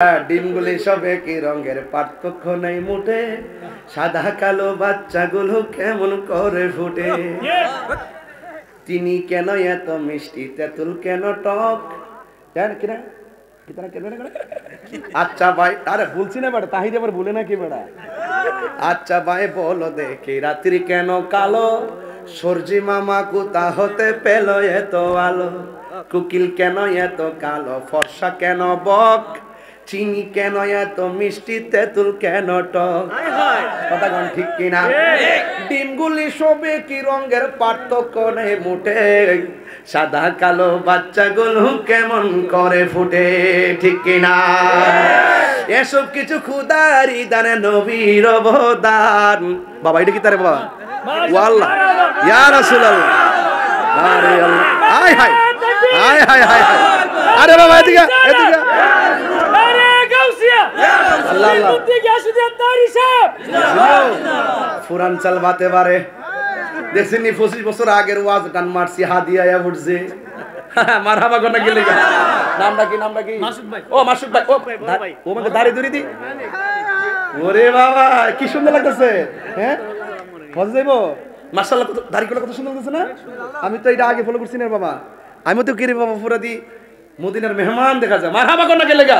ডিমগুলি সব একই রঙের, পার্থক্য নেই মুঠে, সাদা কালো বাচ্চাগুলো কেমন করে ফুটে। চিনি কেন এত মিষ্টি, তেঁতুল কেন টক, জান কিনা? আচ্ছা ভাই, আরে বলছি না বেটা, তাহির আবার বলে না কি বেটা। আচ্ছা ভাই বলো দেখি, রাত্রি কেন কালো, সূর্যি মামা কোথা হতে পেল এত আলো, কুকিল কেন এত কালো, ফর্সা কেন বক, চিনি কেন এত মিষ্টি, তেঁতুল কেন টক। কথা কোন ঠিক কিনা? ডিমগুলি সবে কি রঙের, পার্থক্য নেই মুঠে, সাদা কালো বাচ্চাগুলো কেমন করে ফুটে, ঠিক কিনা? এসব কিছু খুদারি দানে নবীর অবদান। বাবা এটা কি তারে বাবা? ওয়াল্লাহ ইয়া রাসূলুল্লাহ, আরে আল্লাহ, হায় হায় হায় হায় হায়, আরে বাবা এদিকে এদিকে, আরে গাউসিয়া আল্লাহ আল্লাহ এদিকে আসি দে তারি সাহেব ফুরান চালবাতে পারে। দেখছেন নি 25 বছর আগের ওয়াজ গান মারছি, হাদিয়া আয়া উঠছে, মারহাবা কোনা গেলে। নামটা কি? নামটা কি? মাসুদ ভাই। ও মাসুদ ভাই, ও ভাই, ও আমাকে দাড়ি ধরে দি। ওরে বাবা কি সুন্দর লাগতেছে, হ্যাঁ ফজ যাইবো মাশাআল্লাহ, কত দাড়িগুলো কত সুন্দর লাগতেছে না। আমি তো এটা আগে ফলো করছি না বাবা, আমি তো কিরে বাবা পুরা দি মদিনার মেহমান দেখা যায়। মারহাবা কোনা গেলে গা,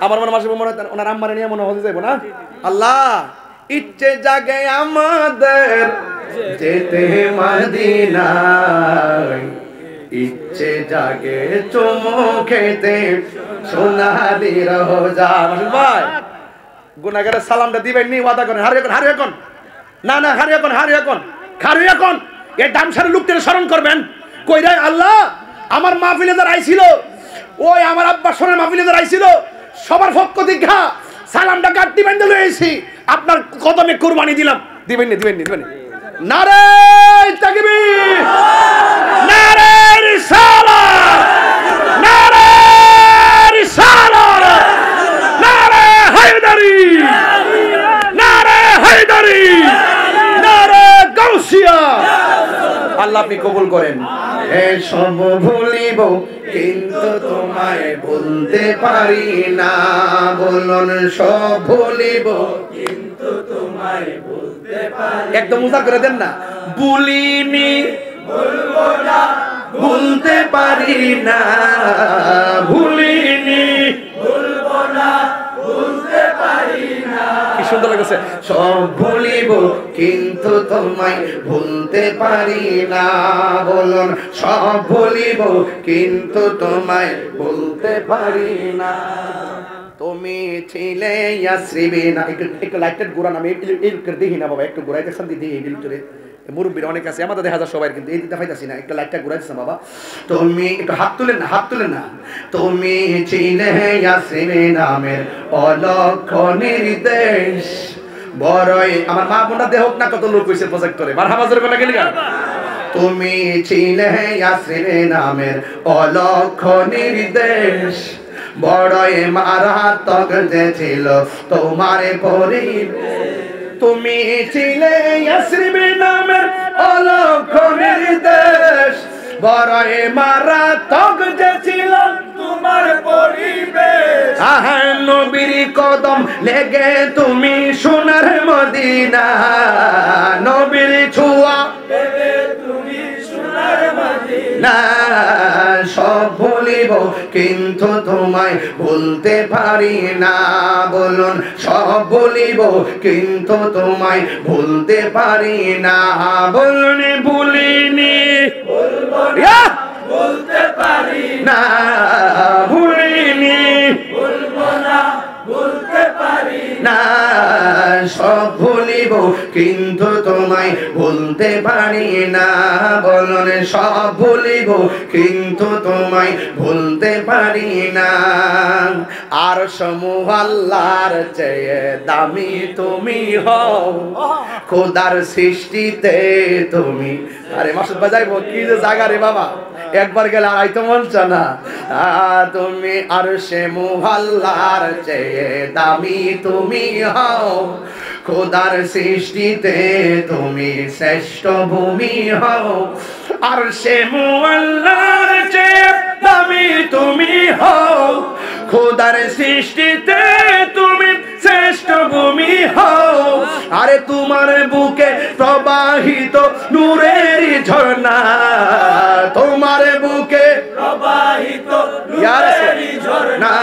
আমার মনে মাসুদ মনে ওনার আম্মারে নিয়ে মনে হয়ে যাইবো না। আল্লাহ ইচ্ছে জাগে আমাদের যেতে মদিনায়, ইচ্ছে জাগে চুমু খেতে সোনালি রোজা। মাসুদ ভাই গুনাহগারের সালামটা দিবেন নি, ওয়াদা করেন। হারিয়ে কোন, হারিয়ে কোন, না না হারিয়ে কোন, হারিয়ে কোন, হারিয়ে কোন, এই ডামসারের লোকটাকে স্মরণ করবেন। কইরা আল্লাহ আমার মাহফিলে যারা আইছিল, ওই আমার আব্বা সোনার মাহফিলে যারা আইছিল, সবার পক্ষ দীক্ষা সালামটা গাড়ি বেঁধে লইছি, আপনার কদমে কুরবানি দিলাম। দিবেন নি, দিবেন নি, দিবেন নি। নারে তাকবীর, নারে রিসালাত, নারে রিসালাত, নারে হায়দারি, নারে হায়দারি, নারে গাউসিয়া। আল্লাহ আপনি কবুল করেন। সব ভুলিব কিন্তু তোমায় ভুলতে পারি না, বলুন সব ভুলিব কিন্তু তোমায় ভুলতে পারি। একদম উজাড় করে দেন না, ভুলিনি ভুলবো না, ভুলতে পারি না, ভুলিনি ভুলবো না, ভুলতে পারি না। কি সুন্দর লাগছে। সব ভুলিব কিন্তু তোমায় ভুলতে পারি না, বলুন সব ভুলিব কিন্তু তোমায় ভুলতে পারি না। তুমি ছিলে ইয়াসরিবিনা, একটু লাইটের গোড়া নামে একটু দেখি না বাবা, একটু গোড়াই দেখছেন দিদি এই ভিতরে মুরব্বীর অনেক আছে, আমাদের দেখা যায় সবাই, কিন্তু এই দেখাইতেছি না, একটা লাইটটা ঘুরাইতেছে বাবা। তুমি একটু হাত তুলেন না, হাত তুলেন না। তুমি ছিলে ইয়াসরিন নামের অলক্ষ নির্দেশ, বড়ই আমার মা বোনটা দেহ না কত লোক হইছে প্রজেক্টরে, মারহাবা জোরে বলা গেলি গা। তুমি ছিলে ইয়াসরিন নামের অলক্ষ নির্দেশ, বড়ই মারাত্মক যে ছিল তোমার পরিবেশ। তুমি ছিলে ইয়াসরিন নামের অলক্ষ নির্দেশ, বড়ই মারাত্মক যে ছিল তোমার পরিবেশ। আহা নবীর কদম লেগে তুমি সোনার মদিনা, নবীর ছোঁয়া পেলে তুমি সোনার মদিনা। সব ভুলিব কিন্তু তোমায় ভুলতে পারি না, বলুন সব ভুলিব কিন্তু তোমায় ভুলতে পারি না, বলুন ভুলিনি ভুলবো না, ভুলতে পারি না, ভুলিনি ভুলবো না, ভুলতে পারি না। সব ভুলিব কিন্তু তোমায় ভুলতে পারি না, বলুন সব ভুলিব কিন্তু তোমায় ভুলতে পারি না। আর সমূহ আল্লাহর চেয়ে দামি তুমি হও, খোদার সৃষ্টিতে তুমি। আরে মাসুদ বাজাইবো কি যে জায়গা রে বাবা, একবার গেলে আর আইতো মন চানা। তুমি আর সে মুহাল্লার চেয়ে দামি তুমি হও, খোদার সৃষ্টিতে তুমি শ্রেষ্ঠ ভূমি হও। আর সে মুহাল্লার চেয়ে দামি তুমি হও, খোদার সৃষ্টিতে তুমি শ্রেষ্ঠ ভূমি হও। আরে তোমার বুকে প্রবাহিত নূরের ঝর্ণা, তোমার বুকে প্রবাহিত নূরের ঝর্ণা।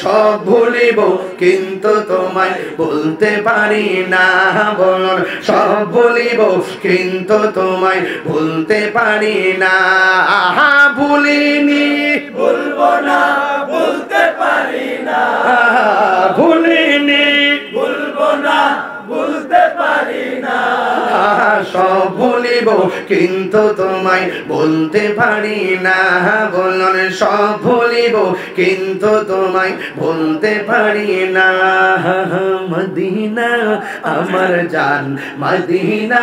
সব ভুলিব কিন্তু তোমায় ভুলতে পারি না, বলুন সব ভুলিব কিন্তু তোমায় ভুলতে পারি না। আহা ভুলিনি ভুলবো না, ভুলতে পারি না, ভুলিনি ভুলবো না, ভুলতে পারি না। সব ভুলিব কিন্তু তোমায় ভুলতে পারি না, বলুন সব ভুলিব কিন্তু তোমায় ভুলতে পারি না। মদিনা আমার জান, মদিনা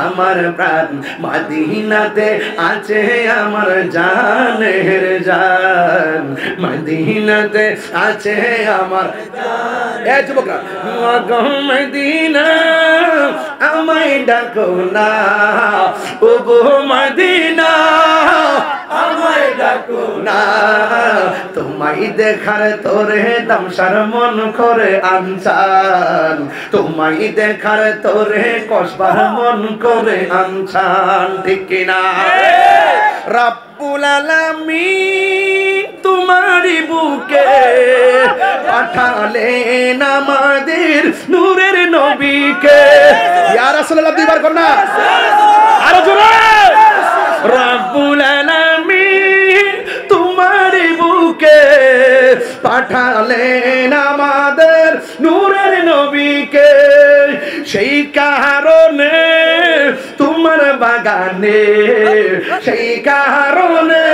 আমার প্রাণ, মদিনাতে আছে আমার জানের জান, মদিনাতে আছে আমার জান। এ যুবকরা, মদিনা আমায় ডাকো না, ও গো মদিনা আমায় ডাকো না। তোমায় দেখার তোরে দামসার মন করে আনছান, তোমায় দেখার তোরে কসবার মন করে আনছান, ঠিক কিনা? রব্বুল আলামিন তোমারই বুকে পাঠালেন আমাদের নূরের নবীকে। ইয়া রাসূলুল্লাহ দুইবার কর না, আরো জোরে। রব্বুল আলামিন তোমারই বুকে পাঠালেন আমাদের নূরের নবীকে। সেই কারণে তোমার বাগানে, সেই কারণে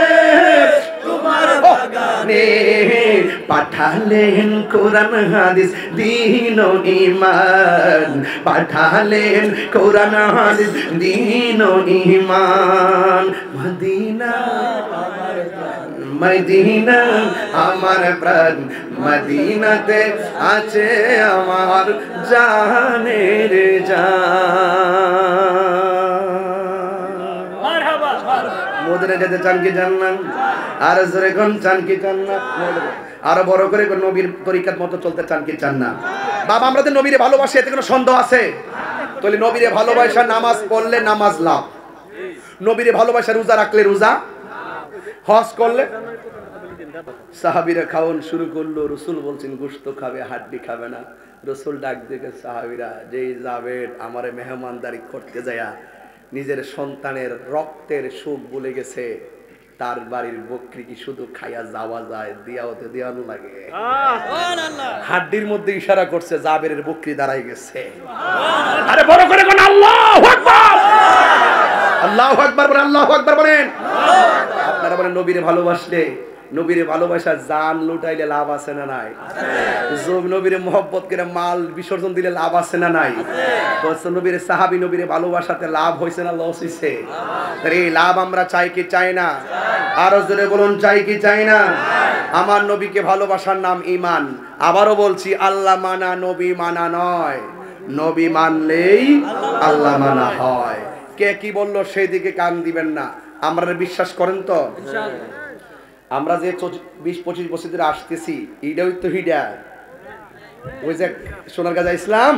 তোমার বাগানে পাঠালেন কোরআন হাদিস দ্বীন ও ঈমান, পাঠালেন কোরআন হাদিস দ্বীন ও ঈমান। মদিনা আমার প্রাণ, মদিনা আমার প্রাণ, মদিনাতে আছে আমার জানের জান। মারহাবা। মদিনা যেতে চান কি চান না? আর জোরে কোন চান কি চান না? আরো বড় করে কোন নবীর তরিকার মতো চলতে চান কি চান না? বাবা আমরা তো নবীরে ভালোবাসি, এতে কোনো সন্দেহ আছে? তাহলে নবীরে ভালোবাসা, নামাজ পড়লে নামাজ লাভ, নবীরে ভালোবাসা রোজা রাখলে রোজা, হজ করলে। সাহাবীরা খাওয়ান শুরু করলো, রসুল বলছেন গোশত খাবে, হাড্ডি খাবে না। রসুল ডাক দেখে সাহাবীরা, যেই যাবেন আমারে মেহমানদারি করতে যায়া নিজের সন্তানের রক্তের সুখ ভুলে গেছে, তার বাড়ির বকরি কি শুধু খাইয়া যাওয়া যায়, দিয়াওতে দিয়ানো লাগে। হাড্ডির মধ্যে ইশারা করছে জাবেরের বকরি দাঁড়াই গেছে। আরে বড় করে কোন আল্লাহু আকবার, আল্লাহু আকবার বলেন, আল্লাহু আকবার বলেন। আপনারা বলেন নবীরে ভালোবাসলে, নবীরে ভালোবাসা জান লুটাইলে লাভ আছে না নাই? নবীরে মহব্বত করে মাল বিসর্জন দিলে লাভ আছে না নাই? নবীরে সাহাবী নবীরে ভালোবাসাতে লাভ হয়েছে না লস হয়েছে? এই লাভ আমরা চাই কি চাই না? আরো জোরে বলুন, চাই কি চাই না? আমার নবীকে ভালোবাসার নাম ঈমান। আবারও বলছি, আল্লাহ মানা নবী মানা নয়, নবী মানলেই আল্লাহ মানা হয়। কে কি বললো সেই দিকে কান দিবেন না। আমরা বিশ্বাস করেন তো? আমরা যে 20-25 বছর ধরে আসতেছি, এইটাও তো হিডা ওই যে সোনারগাঁও ইসলাম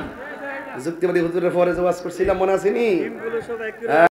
যুক্তিবাদী হুজুরের পরে যে ওয়াজ করছিলাম, মনে আছে নি?